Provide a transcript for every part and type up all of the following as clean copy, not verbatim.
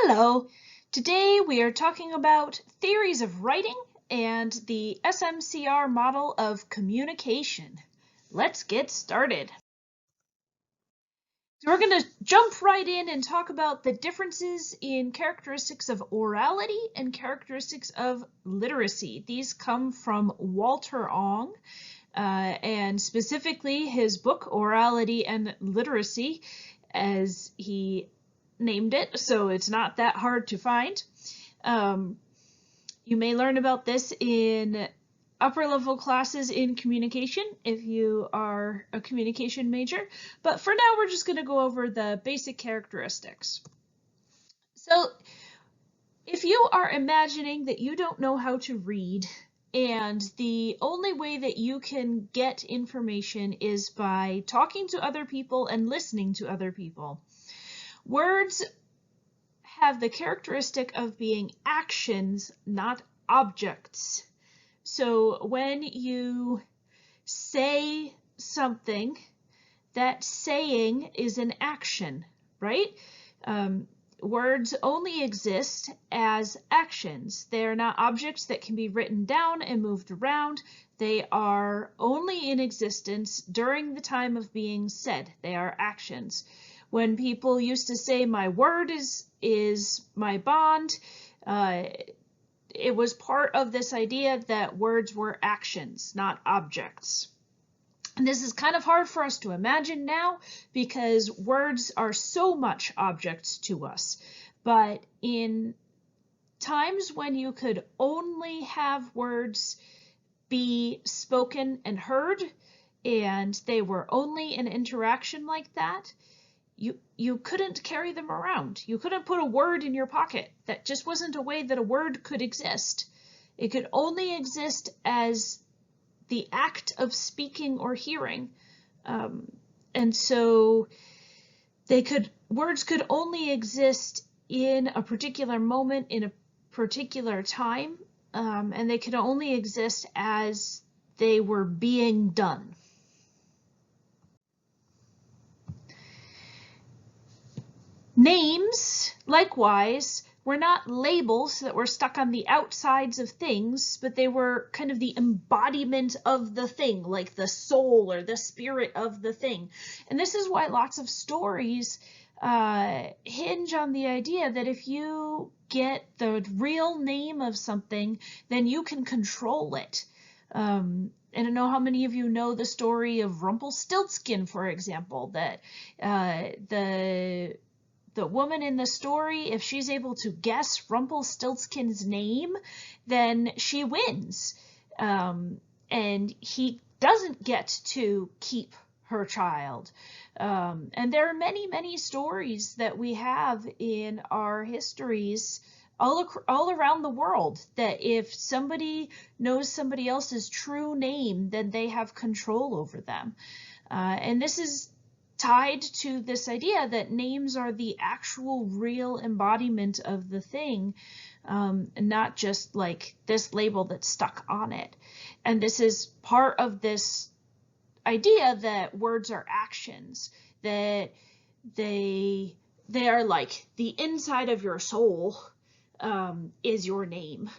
Hello! Today we are talking about theories of writing and the SMCR model of communication. Let's get started. So we're going to jump right in and talk about the differences in characteristics of orality and characteristics of literacy. These come from Walter Ong, and specifically his book, Orality and Literacy, as he named it, so it's not that hard to find. You may learn about this in upper level classes in communication if you are a communication major, but for now we're just going to go over the basic characteristics. So if you are imagining that you don't know how to read and the only way that you can get information is by talking to other people and listening to other people, words have the characteristic of being actions, not objects. So when you say something, that saying is an action, right? Words only exist as actions. They are not objects that can be written down and moved around. They are only in existence during the time of being said. They are actions. When people used to say, my word is my bond, it was part of this idea that words were actions, not objects. And this is kind of hard for us to imagine now because words are so much objects to us. But in times when you could only have words be spoken and heard, and they were only an interaction like that, you couldn't carry them around. You couldn't put a word in your pocket. That just wasn't a way that a word could exist. It could only exist as the act of speaking or hearing. And so words could only exist in a particular moment, in a particular time, and they could only exist as they were being done. Names, likewise, were not labels that were stuck on the outsides of things, but they were kind of the embodiment of the thing, like the soul or the spirit of the thing. And this is why lots of stories hinge on the idea that if you get the real name of something, then you can control it. I don't know how many of you know the story of Rumpelstiltskin, for example, that the woman in the story, if she's able to guess Rumpelstiltskin's name, then she wins. And he doesn't get to keep her child. And there are many, many stories that we have in our histories all around the world that if somebody knows somebody else's true name, then they have control over them. And this is tied to this idea that names are the actual real embodiment of the thing, not just like this label that's stuck on it. And this is part of this idea that words are actions, that they are like the inside of your soul is your name.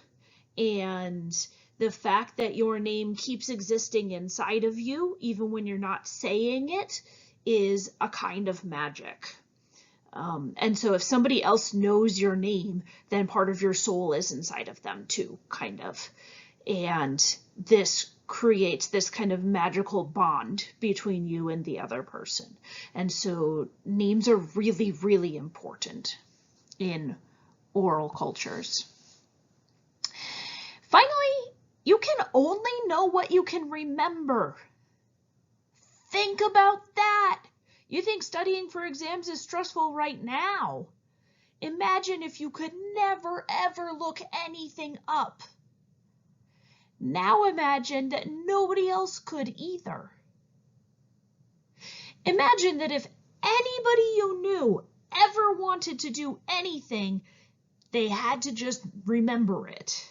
And the fact that your name keeps existing inside of you, even when you're not saying it, is a kind of magic. And so if somebody else knows your name, then part of your soul is inside of them too, kind of. And this creates this kind of magical bond between you and the other person. And so names are really, really important in oral cultures. Finally, you can only know what you can remember. Think about that. You think studying for exams is stressful right now. Imagine if you could never, ever look anything up. Now imagine that nobody else could either. Imagine that if anybody you knew ever wanted to do anything, they had to just remember it.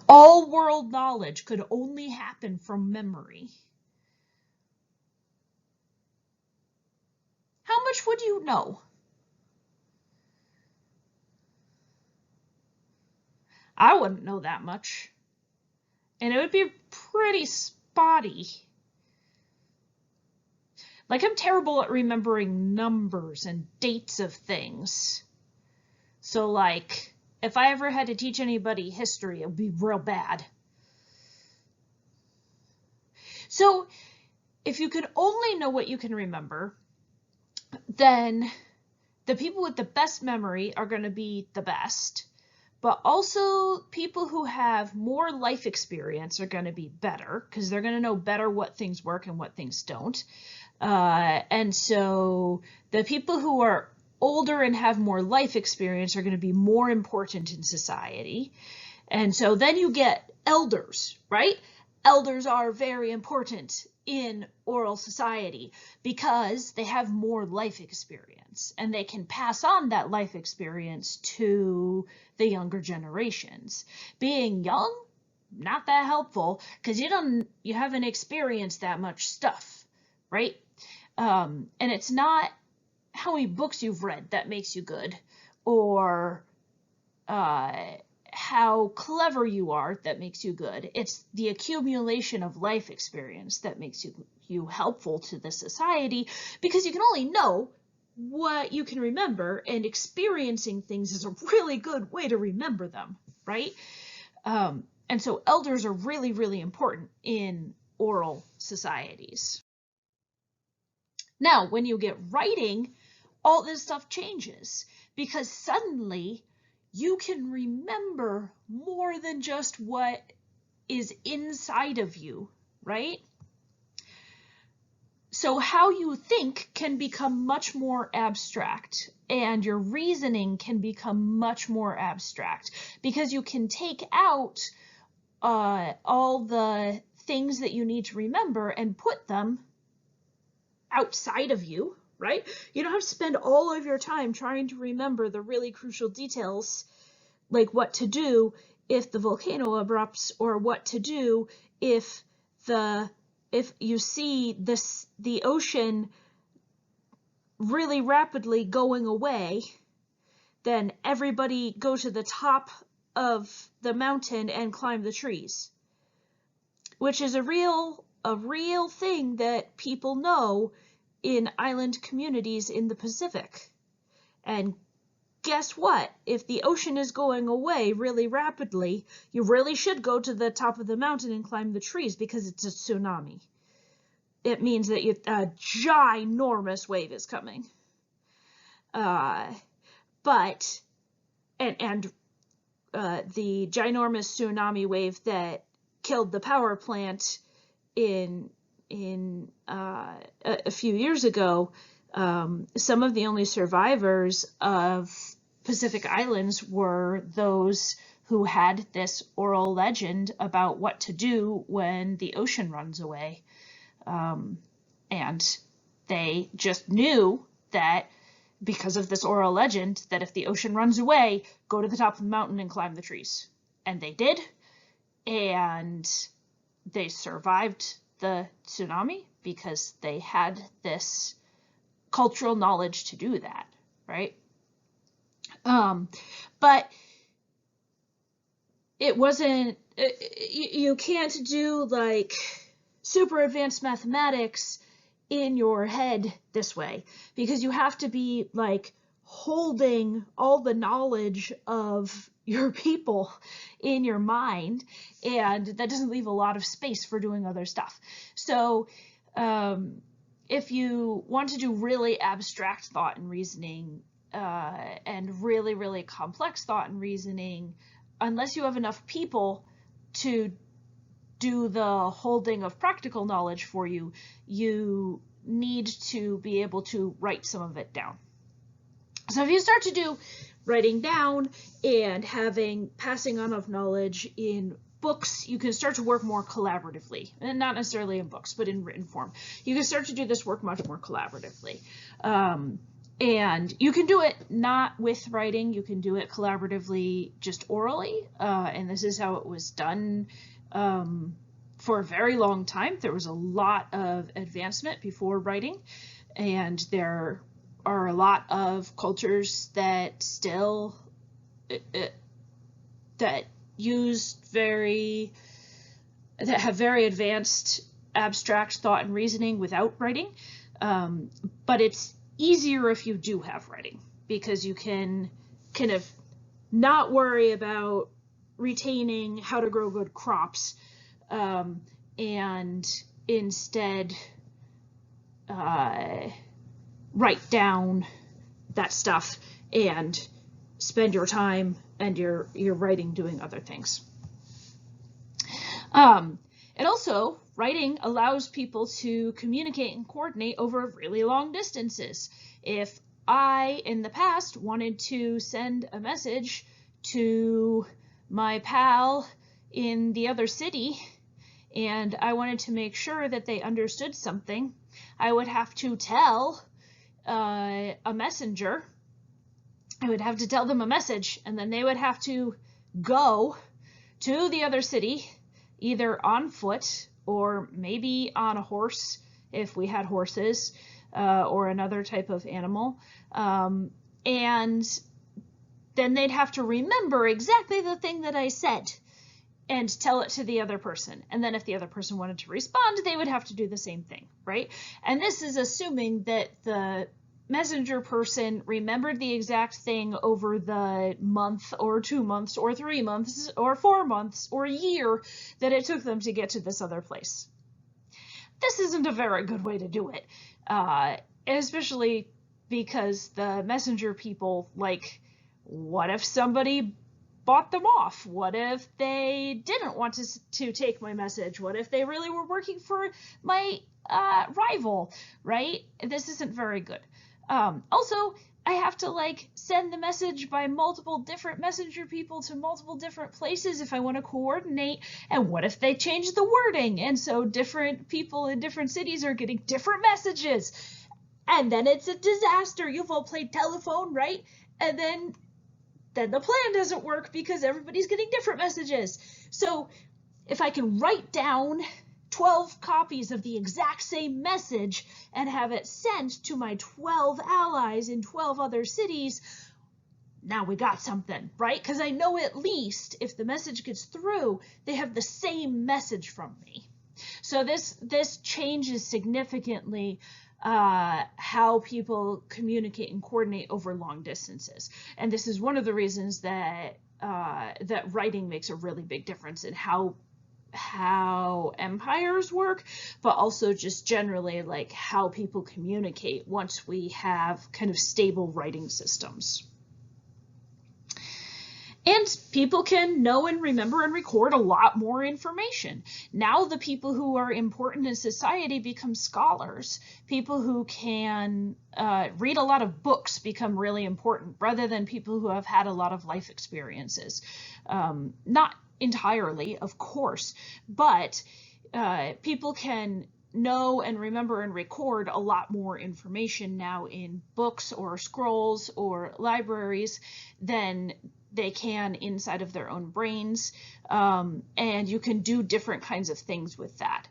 All world knowledge could only happen from memory. much would you know? I wouldn't know that much. And it would be pretty spotty. Like, I'm terrible at remembering numbers and dates of things. So, like, if I ever had to teach anybody history, it would be real bad. So, if you can only know what you can remember, then the people with the best memory are going to be the best. But also, people who have more life experience are going to be better because they're going to know better what things work and what things don't. And so the people who are older and have more life experience are going to be more important in society. And so then you get elders, right? Elders are very important in oral society because they have more life experience and they can pass on that life experience to the younger generations. Being young, not that helpful because you haven't experienced that much stuff, right? And it's not how many books you've read that makes you good, or how clever you are that makes you good. It's the accumulation of life experience that makes you helpful to the society, because you can only know what you can remember, and experiencing things is a really good way to remember them, right? And so elders are really, really important in oral societies. Now, when you get writing, all this stuff changes, because suddenly you can remember more than just what is inside of you, right? So how you think can become much more abstract, and your reasoning can become much more abstract, because you can take out all the things that you need to remember and put them outside of you, right? You don't have to spend all of your time trying to remember the really crucial details, like what to do if the volcano erupts, or what to do if you see the ocean really rapidly going away. Then everybody go to the top of the mountain and climb the trees, which is a real thing that people know in island communities in the Pacific. And guess what? If the ocean is going away really rapidly, you really should go to the top of the mountain and climb the trees, because it's a tsunami. It means that a ginormous wave is coming. The ginormous tsunami wave that killed the power plant in a few years ago, some of the only survivors of Pacific Islands were those who had this oral legend about what to do when the ocean runs away. And they just knew that, because of this oral legend, that if the ocean runs away, go to the top of the mountain and climb the trees. And they did, and they survived the tsunami because they had this cultural knowledge to do that, right? But it wasn't, you can't do like super advanced mathematics in your head this way, because you have to be like holding all the knowledge of your people in your mind, and that doesn't leave a lot of space for doing other stuff. So if you want to do really abstract thought and reasoning, and really, really complex thought and reasoning, unless you have enough people to do the holding of practical knowledge for you, you need to be able to write some of it down. So if you start to do writing down and passing on of knowledge in books, you can start to work more collaboratively, and not necessarily in books, but in written form. You can start to do this work much more collaboratively. And you can do it not with writing, you can do it collaboratively just orally, and this is how it was done for a very long time. There was a lot of advancement before writing, and there are a lot of cultures that still that have very advanced abstract thought and reasoning without writing, but it's easier if you do have writing, because you can kind of not worry about retaining how to grow good crops, and instead write down that stuff and spend your time and your writing doing other things. And also, writing allows people to communicate and coordinate over really long distances. If I, in the past, wanted to send a message to my pal in the other city, and I wanted to make sure that they understood something, I would have to tell a messenger. I would have to tell them a message, and then they would have to go to the other city, either on foot or maybe on a horse if we had horses, or another type of animal, and then they'd have to remember exactly the thing that I said and tell it to the other person. And then if the other person wanted to respond, they would have to do the same thing, right? And this is assuming that the messenger person remembered the exact thing over the month or 2 months or 3 months or 4 months or a year that it took them to get to this other place. This isn't a very good way to do it, especially because the messenger people, like, what if somebody bought them off? What if they didn't want to take my message? What if they really were working for my rival, right? This isn't very good. Also, I have to send the message by multiple different messenger people to multiple different places if I want to coordinate. And what if they change the wording? And so different people in different cities are getting different messages. And then it's a disaster. You've all played telephone, right? And then the plan doesn't work because everybody's getting different messages. So if I can write down 12 copies of the exact same message and have it sent to my 12 allies in 12 other cities, now we got something, right? Because I know at least if the message gets through, they have the same message from me. So this changes significantly how people communicate and coordinate over long distances. And this is one of the reasons that that writing makes a really big difference in how empires work, but also just generally how people communicate once we have kind of stable writing systems. And people can know and remember and record a lot more information. Now the people who are important in society become scholars. People who can read a lot of books become really important, rather than people who have had a lot of life experiences. Not entirely, of course, but people can know and remember and record a lot more information now in books or scrolls or libraries than they can inside of their own brains, and you can do different kinds of things with that.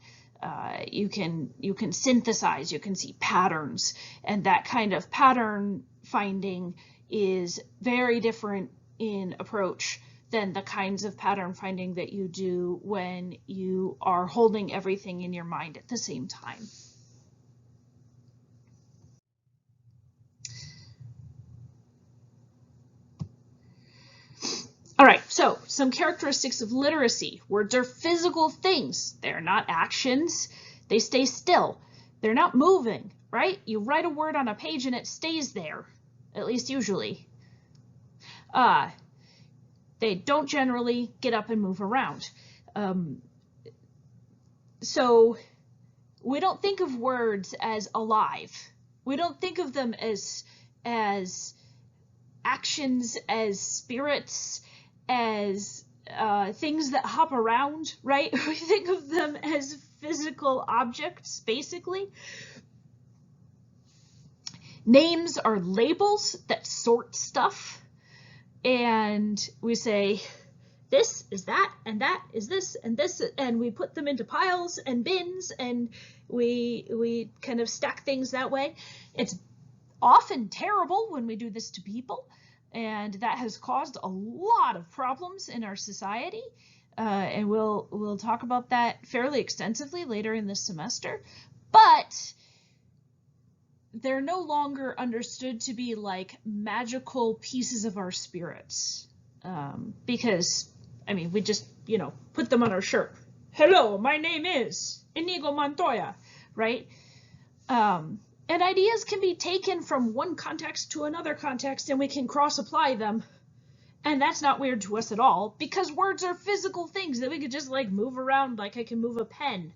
You can synthesize, you can see patterns, and that kind of pattern finding is very different in approach than the kinds of pattern finding that you do when you are holding everything in your mind at the same time. All right, so some characteristics of literacy. Words are physical things. They're not actions. They stay still. They're not moving, right? You write a word on a page and it stays there, at least usually. They don't generally get up and move around. So we don't think of words as alive. We don't think of them as actions, as spirits, as things that hop around, right? We think of them as physical objects, basically. Names are labels that sort stuff, and we say, this is that, and that is this, and we put them into piles and bins, and we kind of stack things that way. It's often terrible when we do this to people, and that has caused a lot of problems in our society. And we'll talk about that fairly extensively later in this semester. But they're no longer understood to be like magical pieces of our spirits, because, I mean, we just, put them on our shirt. Hello, my name is Inigo Montoya, right? And ideas can be taken from one context to another context, and we can cross-apply them. And that's not weird to us at all, because words are physical things that we could just like move around, like I can move a pen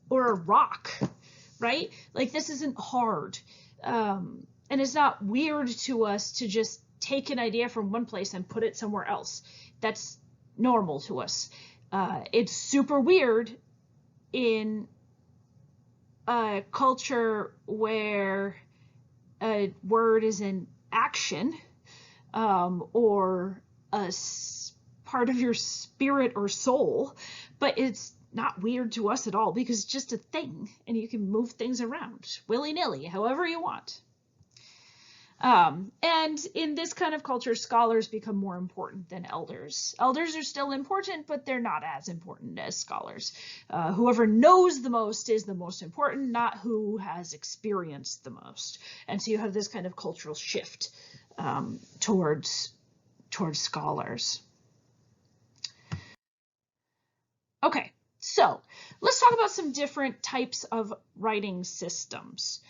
or a rock, right? Like, this isn't hard. And it's not weird to us to just take an idea from one place and put it somewhere else. That's normal to us. It's super weird in a culture where a word is an action, or a part of your spirit or soul, but it's not weird to us at all because it's just a thing, and you can move things around willy-nilly, however you want. And in this kind of culture, scholars become more important than elders. Elders are still important, but they're not as important as scholars. Whoever knows the most is the most important, not who has experienced the most. And so you have this kind of cultural shift towards scholars. Okay, so let's talk about some different types of writing systems.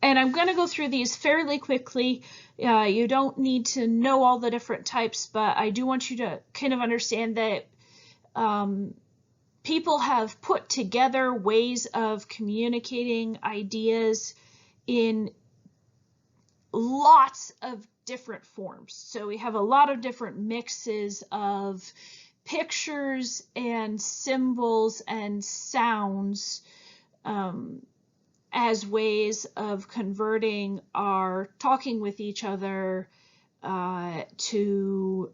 And I'm going to go through these fairly quickly. You don't need to know all the different types, but I do want you to kind of understand that people have put together ways of communicating ideas in lots of different forms. So we have a lot of different mixes of pictures and symbols and sounds, as ways of converting our talking with each other to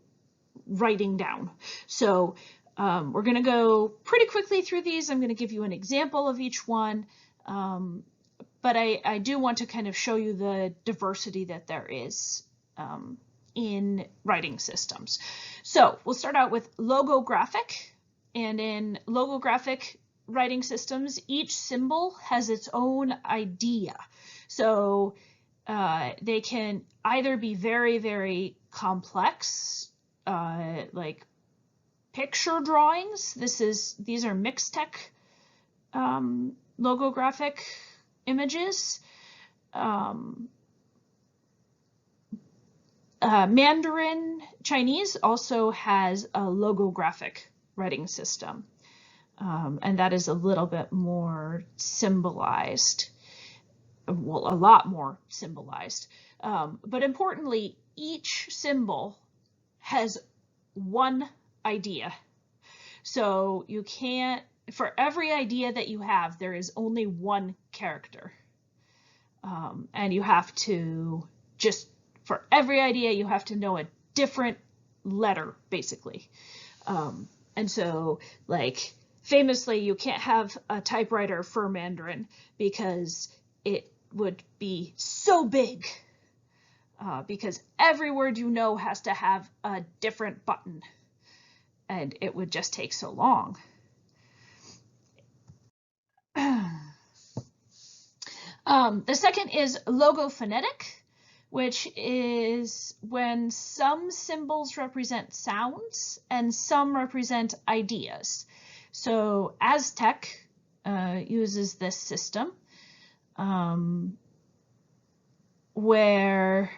writing down. So we're going to go pretty quickly through these. I'm going to give you an example of each one, but I do want to kind of show you the diversity that there is in writing systems. So we'll start out with logographic, and in logographic writing systems, each symbol has its own idea. So they can either be very, very complex, like picture drawings. These are Mixtec logographic images. Mandarin Chinese also has a logographic writing system. And that is a little bit more symbolized, well, a lot more symbolized. But importantly, each symbol has one idea. So you can't, for every idea that you have, there is only one character. And you have to for every idea, you have to know a different letter, basically. And so, like, famously, you can't have a typewriter for Mandarin because it would be so big, because every word you know has to have a different button, and it would just take so long. The second is logophonetic, which is when some symbols represent sounds and some represent ideas. So Aztec uses this system, where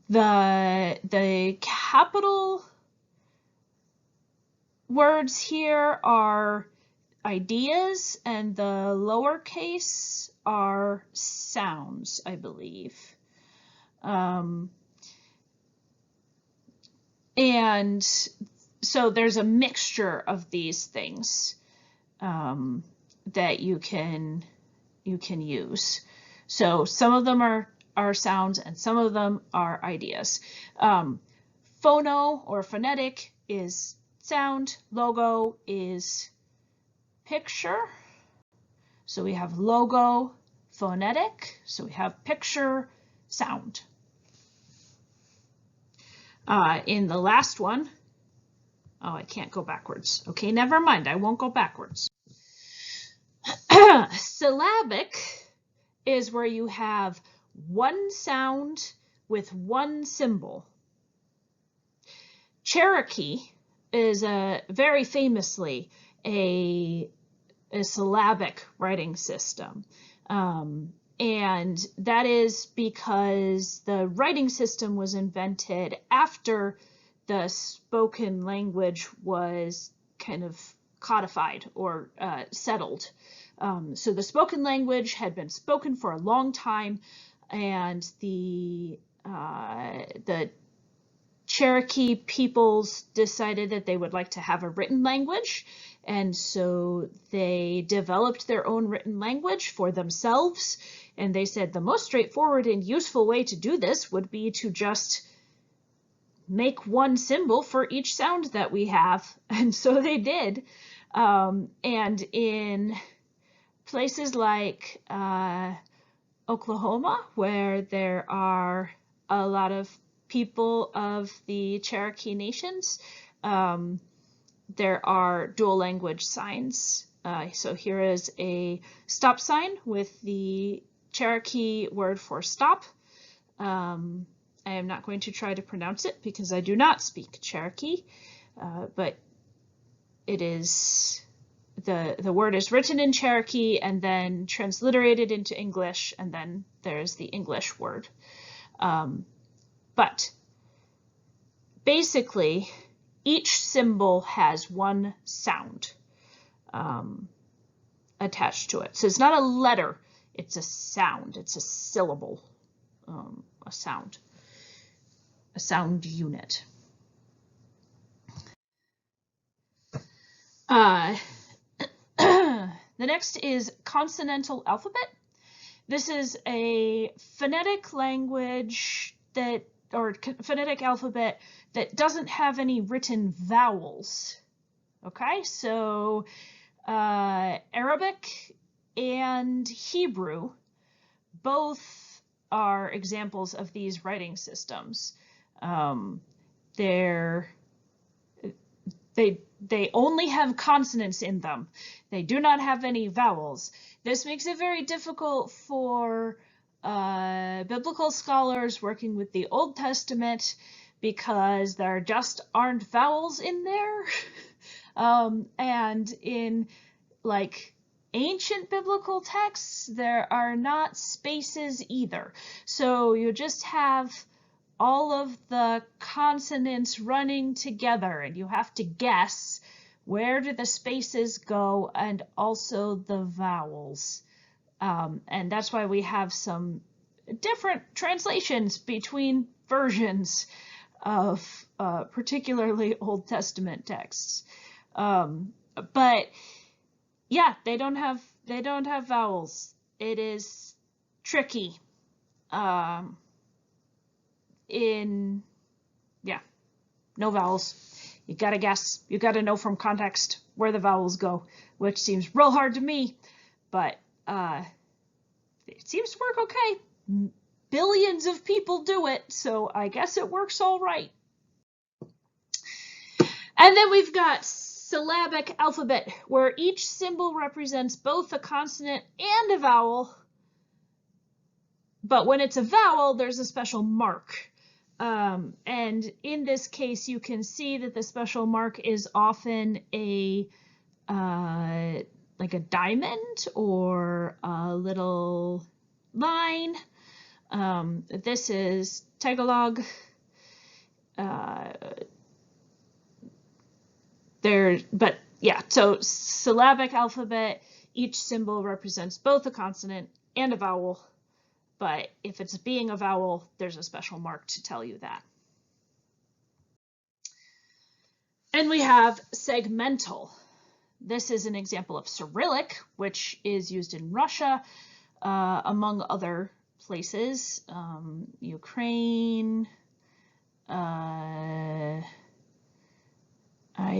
the capital words here are ideas and the lowercase are sounds, I believe. And so there's a mixture of these things that you can use. So some of them are sounds and some of them are ideas. Phono or phonetic is sound, logo is picture. So we have logo, phonetic. So we have picture, sound. In the last one, oh, I can't go backwards. Okay, never mind. I won't go backwards. Syllabic is where you have one sound with one symbol. Cherokee is very famously a syllabic writing system. And that is because the writing system was invented after the spoken language was kind of codified or settled. So the spoken language had been spoken for a long time, and the Cherokee peoples decided that they would like to have a written language, and so they developed their own written language for themselves. And they said the most straightforward and useful way to do this would be to just make one symbol for each sound that we have. And so they did. And in places like Oklahoma, where there are a lot of people of the Cherokee nations, there are dual language signs. So here is a stop sign with the Cherokee word for stop. I am not going to try to pronounce it because I do not speak Cherokee, but it is the word is written in Cherokee and then transliterated into English, and then there's the English word. But basically, each symbol has one sound attached to it. So it's not a letter, it's a sound, it's a syllable, a sound unit. The next is consonantal alphabet. This is a phonetic language that, or phonetic alphabet that doesn't have any written vowels. Okay, so Arabic and Hebrew both are examples of these writing systems. They only have consonants in them. They do not have any vowels. This makes it very difficult for biblical scholars working with the Old Testament because there just aren't vowels in there. And in like ancient biblical texts, there are not spaces either. So you just have all of the consonants running together, and you have to guess where do the spaces go and also the vowels. And that's why we have some different translations between versions of particularly Old Testament texts. But yeah, they don't have vowels. It is tricky. No vowels. You gotta guess. You gotta know from context where the vowels go, which seems real hard to me, but it seems to work okay. Billions of people do it, so I guess it works all right. And then we've got syllabic alphabet, where each symbol represents both a consonant and a vowel, but when it's a vowel, there's a special mark. And in this case, you can see that the special mark is often a like a diamond or a little line. This is Tagalog. But yeah, so syllabic alphabet, each symbol represents both a consonant and a vowel. But if it's being a vowel, there's a special mark to tell you that. And we have segmental. This is an example of Cyrillic, which is used in Russia, among other places. Ukraine, I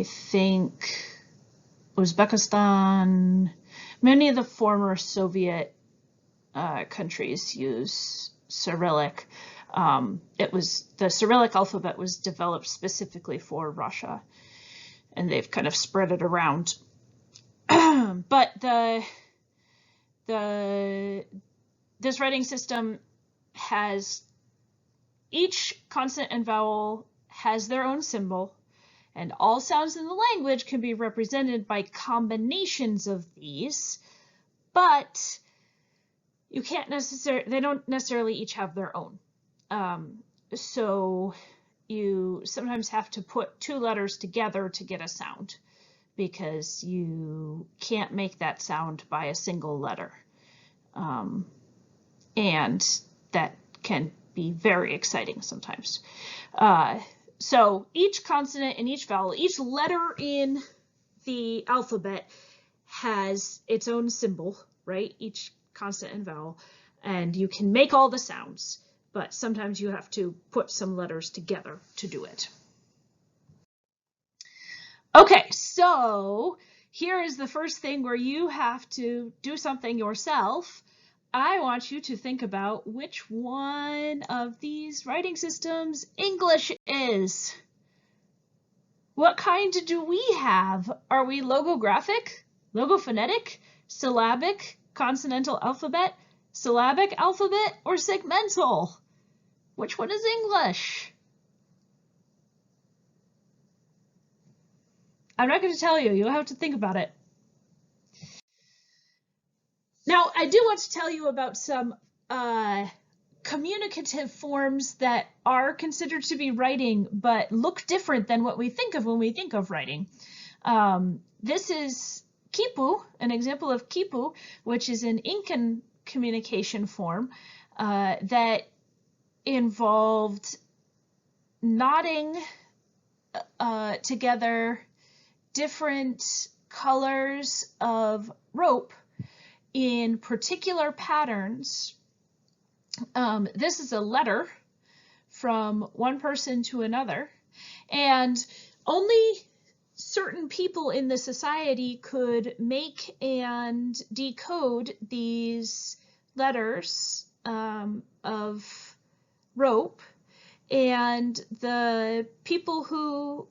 think Uzbekistan, many of the former Soviet countries use Cyrillic. The Cyrillic alphabet was developed specifically for Russia, and they've kind of spread it around. But this writing system has each consonant and vowel has their own symbol, and all sounds in the language can be represented by combinations of these, but they don't necessarily each have their own. So you sometimes have to put two letters together to get a sound, because you can't make that sound by a single letter. And that can be very exciting sometimes. So each consonant and each vowel, each letter in the alphabet has its own symbol, right? Each consonant and vowel, and you can make all the sounds, but sometimes you have to put some letters together to do it. Okay, so here is the first thing where you have to do something yourself. I want you to think about which one of these writing systems English is. What kind do we have? Are we logographic, logophonetic, syllabic, consonantal alphabet, syllabic alphabet, or segmental? Which one is English? I'm not going to tell you. You'll have to think about it. Now, I do want to tell you about some communicative forms that are considered to be writing, but look different than what we think of when we think of writing. This is Kipu, an example of Kipu, which is an Incan communication form that involved knotting together different colors of rope in particular patterns. This is a letter from one person to another, and only certain people in the society could make and decode these letters of rope, and the people who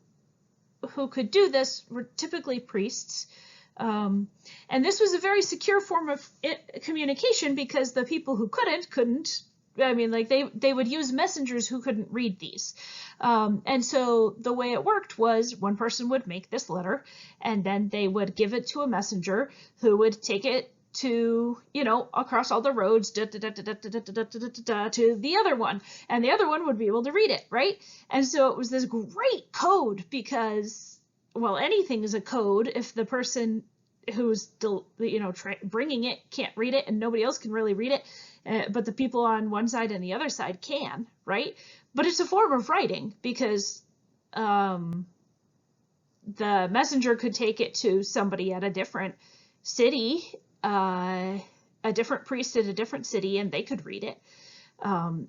could do this were typically priests. And this was a very secure form of communication, because the people who couldn't, I mean, like they would use messengers who couldn't read these. And so the way it worked was one person would make this letter, and then they would give it to a messenger who would take it to, across all the roads, to the other one, and the other one would be able to read it, right? And so it was this great code, because, well, anything is a code if the person who's bringing it can't read it, and nobody else can really read it, but the people on one side and the other side can, right? But it's a form of writing, because the messenger could take it to somebody at a different city, a different priest at a different city, and they could read it.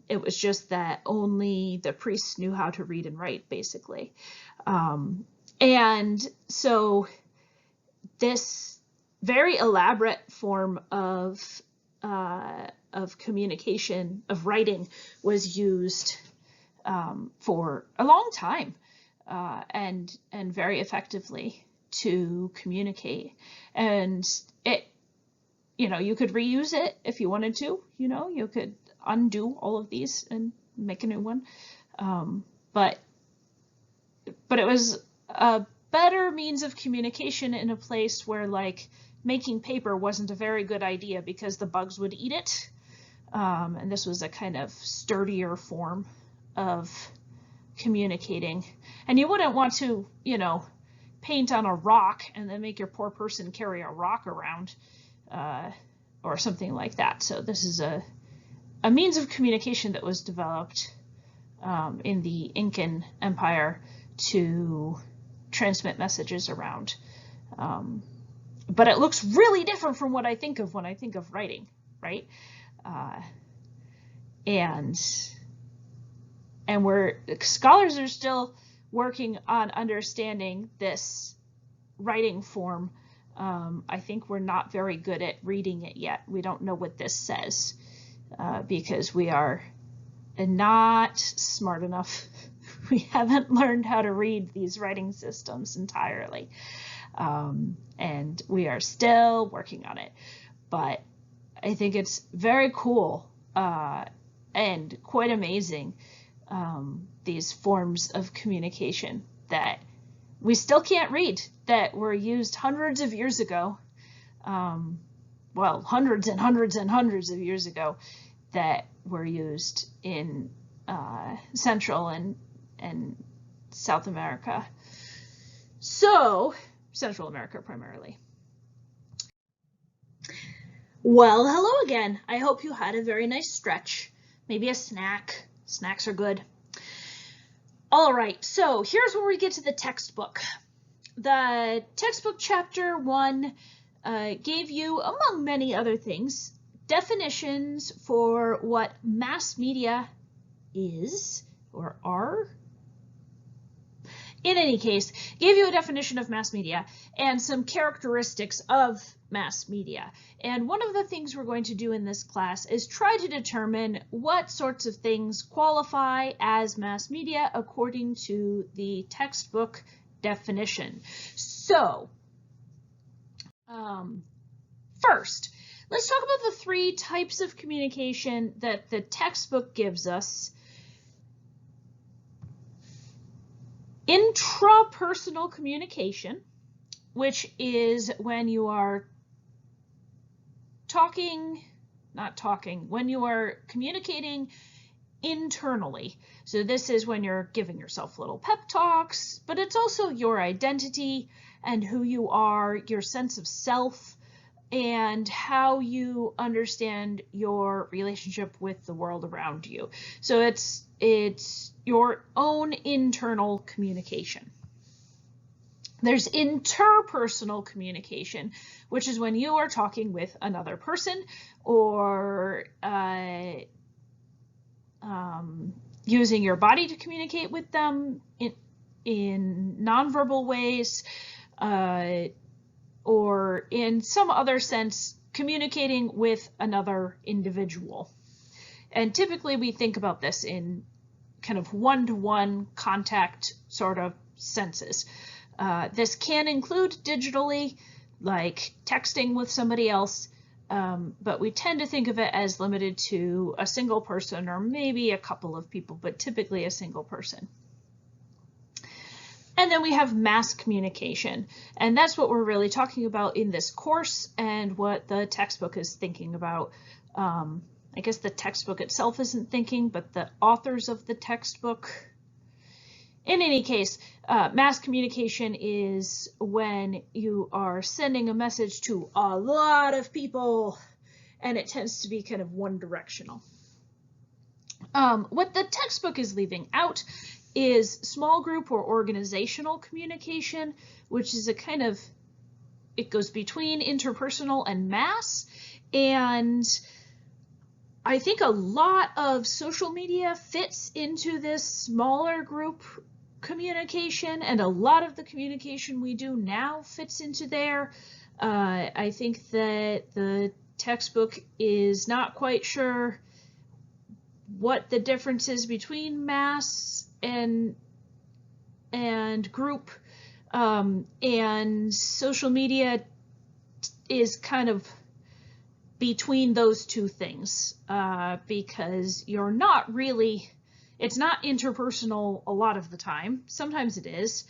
It was just that only the priests knew how to read and write, basically. And so this very elaborate form of communication, of writing, was used for a long time, and very effectively to communicate. And it, you could reuse it if you wanted to. You could undo all of these and make a new one. But it was a better means of communication in a place where, like, making paper wasn't a very good idea because the bugs would eat it. And this was a kind of sturdier form of communicating. And you wouldn't want to, paint on a rock and then make your poor person carry a rock around, or something like that. So this is a means of communication that was developed in the Incan Empire to transmit messages around. But it looks really different from what I think of when I think of writing, right? And scholars are still working on understanding this writing form I think we're not very good at reading it yet. We don't know what this says because we are not smart enough. We haven't learned how to read these writing systems entirely. And we are still working on it. But I think it's very cool and quite amazing, these forms of communication that we still can't read, that were used hundreds of years ago, well, hundreds and hundreds and hundreds of years ago, that were used in Central and South America. So, Central America primarily. Well, hello again. I hope you had a very nice stretch, maybe a snack. Snacks are good. All right, so here's where we get to the textbook. The textbook chapter 1 gave you, among many other things, definitions for what mass media is or are. In any case, gave you a definition of mass media and some characteristics of mass media. And one of the things we're going to do in this class is try to determine what sorts of things qualify as mass media according to the textbook definition. So, first, let's talk about the 3 types of communication that the textbook gives us. Intrapersonal communication, which is when you are when you are communicating internally. So this is when you're giving yourself little pep talks, but it's also your identity and who you are, your sense of self, and how you understand your relationship with the world around you. So it's your own internal communication. There's interpersonal communication, which is when you are talking with another person or using your body to communicate with them in nonverbal ways, or in some other sense, communicating with another individual. And typically we think about this in kind of one-to-one contact sort of senses. This can include digitally, like texting with somebody else, but we tend to think of it as limited to a single person or maybe a couple of people, but typically a single person. And then we have mass communication, and that's what we're really talking about in this course and what the textbook is thinking about. I guess the textbook itself isn't thinking, but the authors of the textbook. In any case, mass communication is when you are sending a message to a lot of people, and it tends to be kind of one-directional. What the textbook is leaving out is small group or organizational communication, which is a kind of, it goes between interpersonal and mass. And I think a lot of social media fits into this smaller group communication, and a lot of the communication we do now fits into there. I think that the textbook is not quite sure what the difference is between mass and group, and social media is kind of between those two things, because you're not really, it's not interpersonal a lot of the time. Sometimes it is.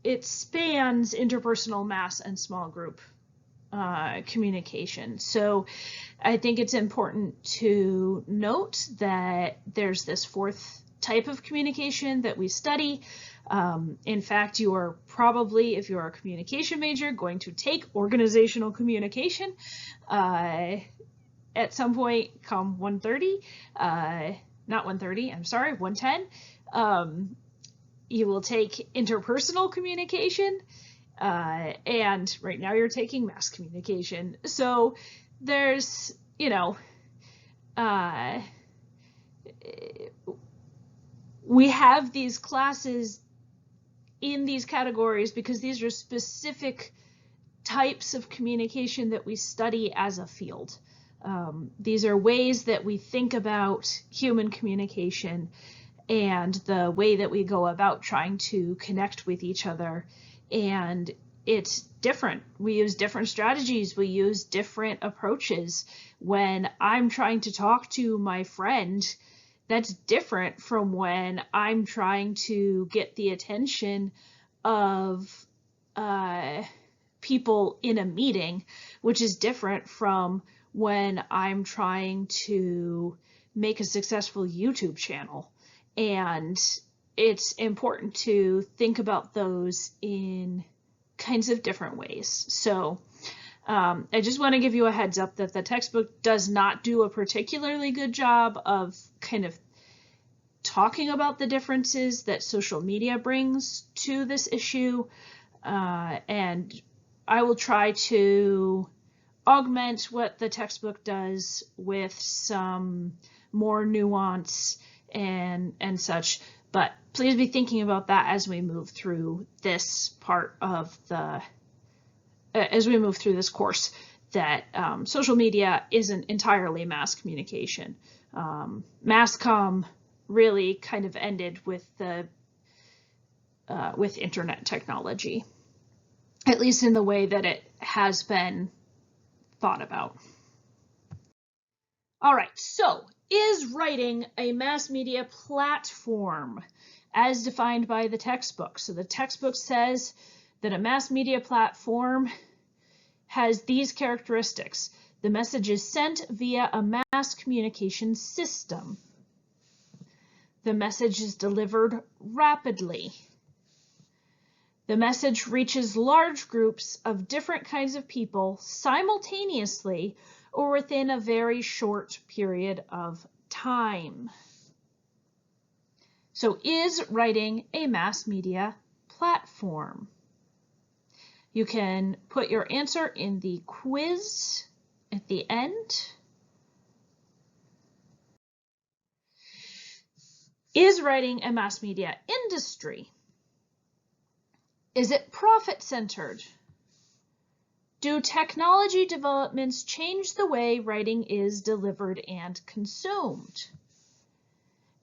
It spans interpersonal, mass, and small group communication. So I think it's important to note that there's this 4th type of communication that we study. In fact, you are probably, if you're a communication major, going to take organizational communication at some point come 130, not 130, I'm sorry, 110. You will take interpersonal communication, and right now you're taking mass communication. So there's, you know, we have these classes in these categories because these are specific types of communication that we study as a field. These are ways that we think about human communication and the way that we go about trying to connect with each other. And it's different. We use different strategies. We use different approaches. When I'm trying to talk to my friend, that's different from when I'm trying to get the attention of people in a meeting, which is different from when I'm trying to make a successful YouTube channel. And it's important to think about those in kinds of different ways. So I just want to give you a heads up that the textbook does not do a particularly good job of kind of talking about the differences that social media brings to this issue. And I will try to augment what the textbook does with some more nuance and such, but please be thinking about that as we move through this part of the, as we move through this course, that social media isn't entirely mass communication. Mass comm really kind of ended with the with internet technology, at least in the way that it has been thought about. All right, so is writing a mass media platform as defined by the textbook? So the textbook says that a mass media platform has these characteristics. The message is sent via a mass communication system. The message is delivered rapidly. The message reaches large groups of different kinds of people simultaneously or within a very short period of time. So is writing a mass media platform? You can put your answer in the quiz at the end. Is writing a mass media industry? Is it profit-centered? Do technology developments change the way writing is delivered and consumed?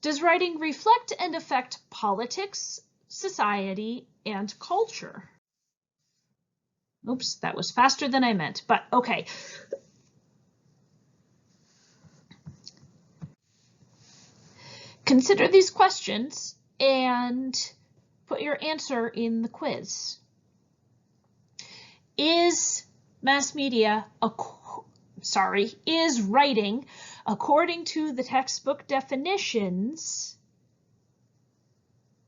Does writing reflect and affect politics, society, and culture? Oops, that was faster than I meant, but okay. Consider these questions and put your answer in the quiz. Is writing, according to the textbook definitions,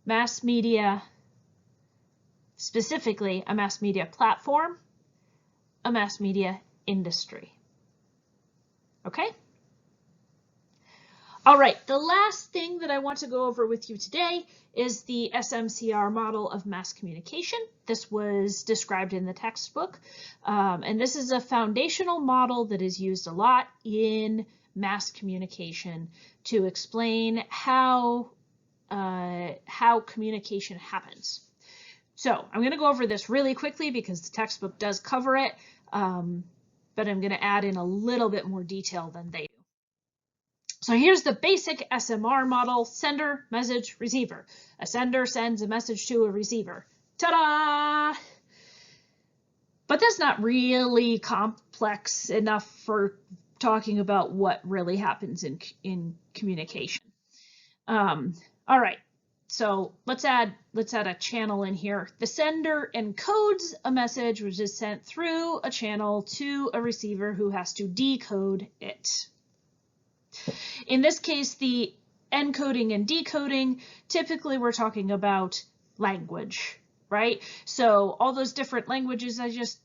mass media, specifically a mass media platform, a mass media industry? Okay? All right, the last thing that I want to go over with you today is the SMCR model of mass communication. This was described in the textbook, and this is a foundational model that is used a lot in mass communication to explain how communication happens. So I'm going to go over this really quickly because the textbook does cover it, but I'm going to add in a little bit more detail than they do. So here's the basic SMR model: sender, message, receiver. A sender sends a message to a receiver. Ta-da! But that's not really complex enough for talking about what really happens in communication. All right, so let's add a channel in here. The sender encodes a message which is sent through a channel to a receiver who has to decode it. In this case, the encoding and decoding, typically we're talking about language, right? So all those different languages I just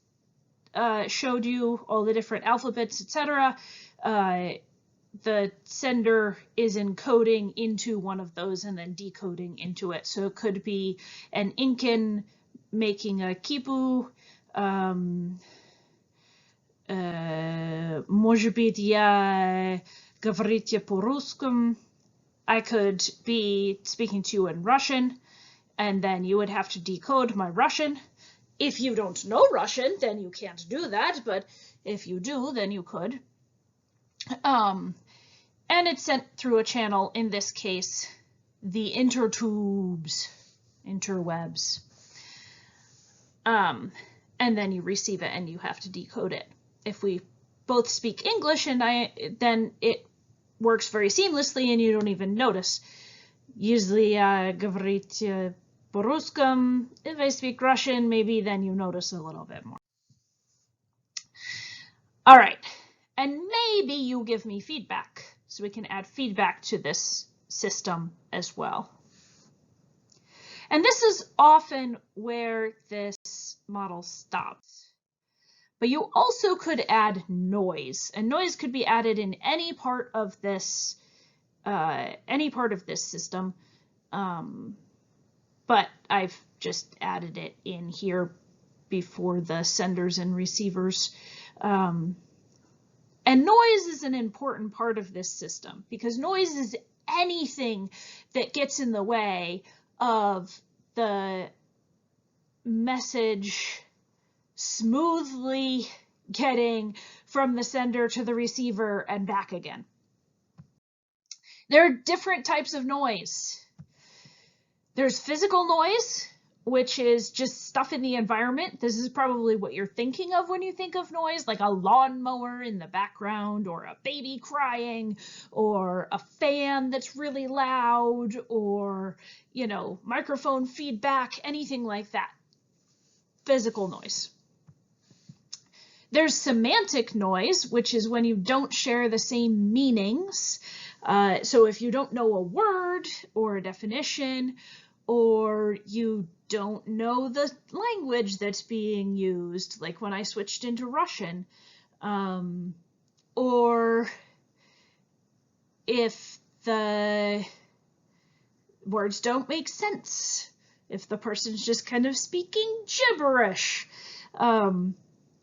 showed you, all the different alphabets, etc., the sender is encoding into one of those and then decoding into it. So it could be an Incan making a kipu, может быть, я говорите по-русски. I could be speaking to you in Russian, And then you would have to decode my Russian. If you don't know Russian, then you can't do that, but if you do, then you could. And it's sent through a channel, in this case, the interwebs. And then you receive it and you have to decode it. If we both speak English, then it works very seamlessly and you don't even notice. Usually говорить по-русски. If I speak Russian, maybe then you notice a little bit more. All right, and maybe you give me feedback, so we can add feedback to this system as well. And this is often where this model stops. But you also could add noise, and noise could be added in any part of this system. But I've just added it in here before the senders and receivers. And noise is an important part of this system because noise is anything that gets in the way of the message smoothly getting from the sender to the receiver and back again. There are different types of noise. There's physical noise, which is just stuff in the environment. This is probably what you're thinking of when you think of noise, like a lawnmower in the background, or a baby crying, or a fan that's really loud, or, you know, microphone feedback, anything like that. Physical noise. There's semantic noise, which is when you don't share the same meanings. So if you don't know a word or a definition, or you don't know the language that's being used, like when I switched into Russian, or if the words don't make sense, if the person's just kind of speaking gibberish,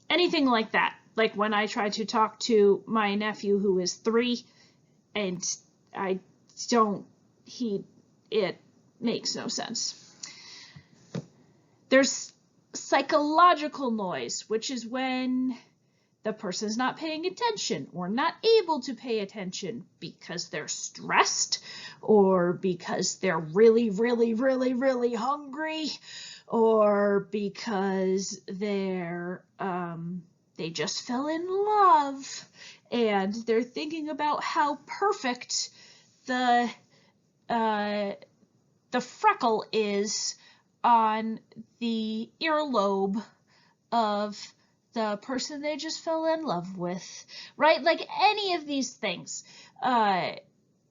anything like that. Like when I try to talk to my nephew who is 3 and it makes no sense. There's psychological noise, which is when the person's not paying attention or not able to pay attention because they're stressed or because they're really, really, really, really hungry, or because they just fell in love and they're thinking about how perfect the freckle is on the earlobe of the person they just fell in love with, right? Like any of these things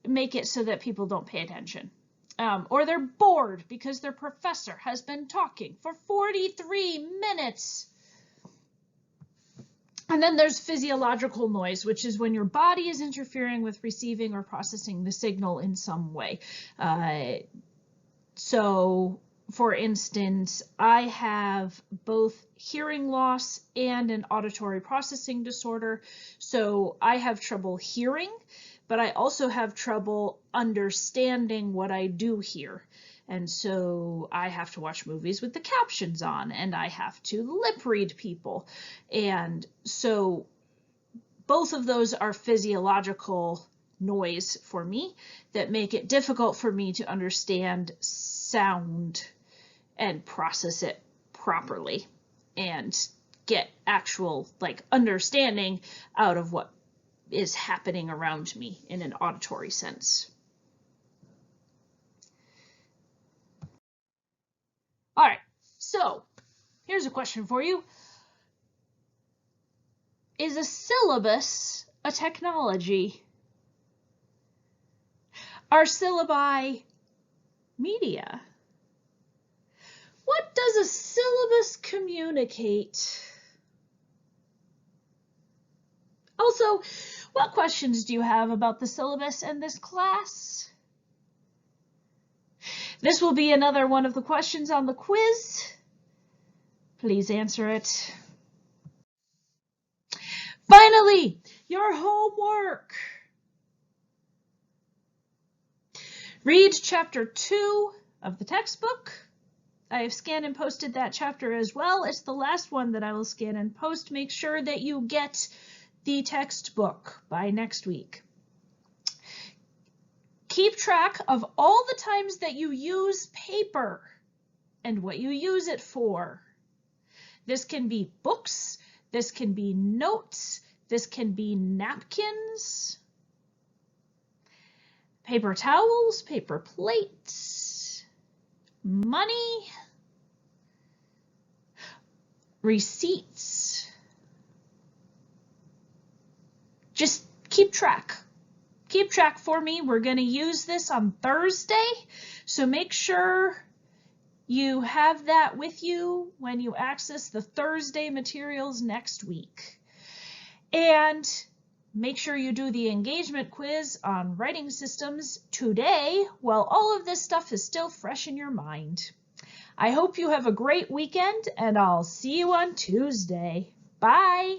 make it so that people don't pay attention. Or they're bored because their professor has been talking for 43 minutes. And then there's physiological noise, which is when your body is interfering with receiving or processing the signal in some way. So, for instance, I have both hearing loss and an auditory processing disorder. So I have trouble hearing, but I also have trouble understanding what I do hear. And so I have to watch movies with the captions on, and I have to lip read people. And so both of those are physiological noise for me that make it difficult for me to understand sound and process it properly and get actual understanding out of what is happening around me in an auditory sense. All right, so here's a question for you. Is a syllabus a technology? Are syllabi media? What does a syllabus communicate? Also, what questions do you have about the syllabus and this class? This will be another one of the questions on the quiz. Please answer it. Finally, your homework. Read chapter 2 of the textbook I have scanned and posted that chapter as well. It's the last one that I will scan and post. Make sure that you get the textbook by next week. Keep track of all the times that you use paper and what you use it for. This can be books, this can be notes, this can be napkins, paper towels, paper plates, money, receipts. Just keep track. Keep track for me. We're going to use this on Thursday, so make sure you have that with you when you access the Thursday materials next week. And make sure you do the engagement quiz on writing systems today while all of this stuff is still fresh in your mind. I hope you have a great weekend, and I'll see you on Tuesday. Bye.